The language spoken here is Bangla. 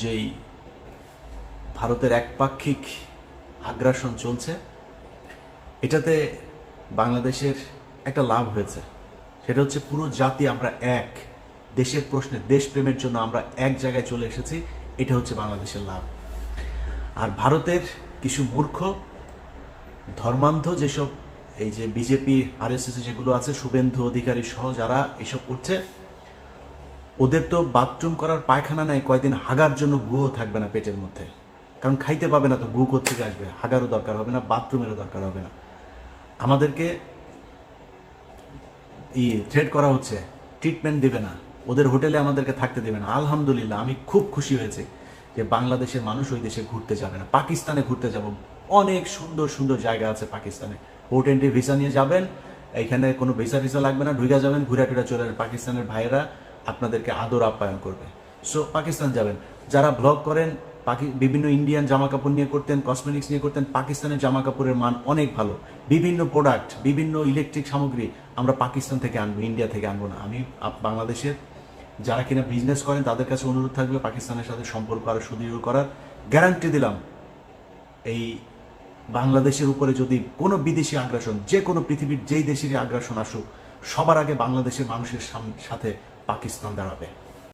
যেই ভারতের একপাক্ষিক আগ্রাসন চলছে, এটাতে বাংলাদেশের একটা লাভ হয়েছে। সেটা হচ্ছে পুরো জাতি আমরা এক, দেশের প্রশ্নে দেশপ্রেমের জন্য আমরা এক জায়গায় চলে এসেছি। এটা হচ্ছে বাংলাদেশের লাভ। আর ভারতের কিছু মূর্খ ধর্মান্ধ যেসব এই যে বিজেপি আরএসএস যেগুলো আছে, শুভেন্দু অধিকারী সহ যারা এসব করছে, ওদের তো বাথরুম করার পায়খানা নাই, কয়েকদিন হাগার জন্য গুও থাকবে না পেটের মধ্যে। কারণ খাইতে পাবে না তো, গু কোত্থেকে আসবে? হাগারও দরকার হবে না, বাথরুমেরও দরকার হবে না। আমাদেরকে থ্রেট করা হচ্ছে, ট্রিটমেন্ট দেবে না, ওদের হোটেলে আমাদেরকে থাকতে দেবে না। আলহামদুলিল্লাহ, আমি খুব খুশি হয়েছি যে বাংলাদেশের মানুষ ওই দেশে ঘুরতে যাবে না। পাকিস্তানে ঘুরতে যাব, অনেক সুন্দর সুন্দর জায়গা আছে পাকিস্তানে। পোর্ট এন্ট্রি ভিসা নিয়ে যাবেন, এইখানে কোনো ভিসা টিসা লাগবে না, ঢুকে যাবেন, ঘুরে টুরে চলে যাবেন। পাকিস্তানের ভাইয়েরা আপনাদেরকে আদর আপ্যায়ন করবে। সো পাকিস্তান যাবেন। যারা ব্লগ করেন, বিভিন্ন ইন্ডিয়ান জামা কাপড় নিয়ে করতেন, কসমেটিক্স নিয়ে করতেন, পাকিস্তানের জামা কাপড়ের মান অনেক ভালো। বিভিন্ন প্রোডাক্ট, বিভিন্ন ইলেকট্রিক সামগ্রী আমরা পাকিস্তান থেকে আনবো, ইন্ডিয়া থেকে আনবো না। আমি বাংলাদেশের যারা কিনা বিজনেস করেন তাদের কাছে অনুরোধ থাকবে পাকিস্তানের সাথে সম্পর্ক আরো সুদৃঢ় করার। গ্যারান্টি দিলাম, এই বাংলাদেশের উপরে যদি কোনো বিদেশি আগ্রাসন, যে কোনো পৃথিবীর যেই দেশেরই আগ্রাসন আসুক, সবার আগে বাংলাদেশের মানুষের সাথে পাকিস্তান দাঁড়াবে।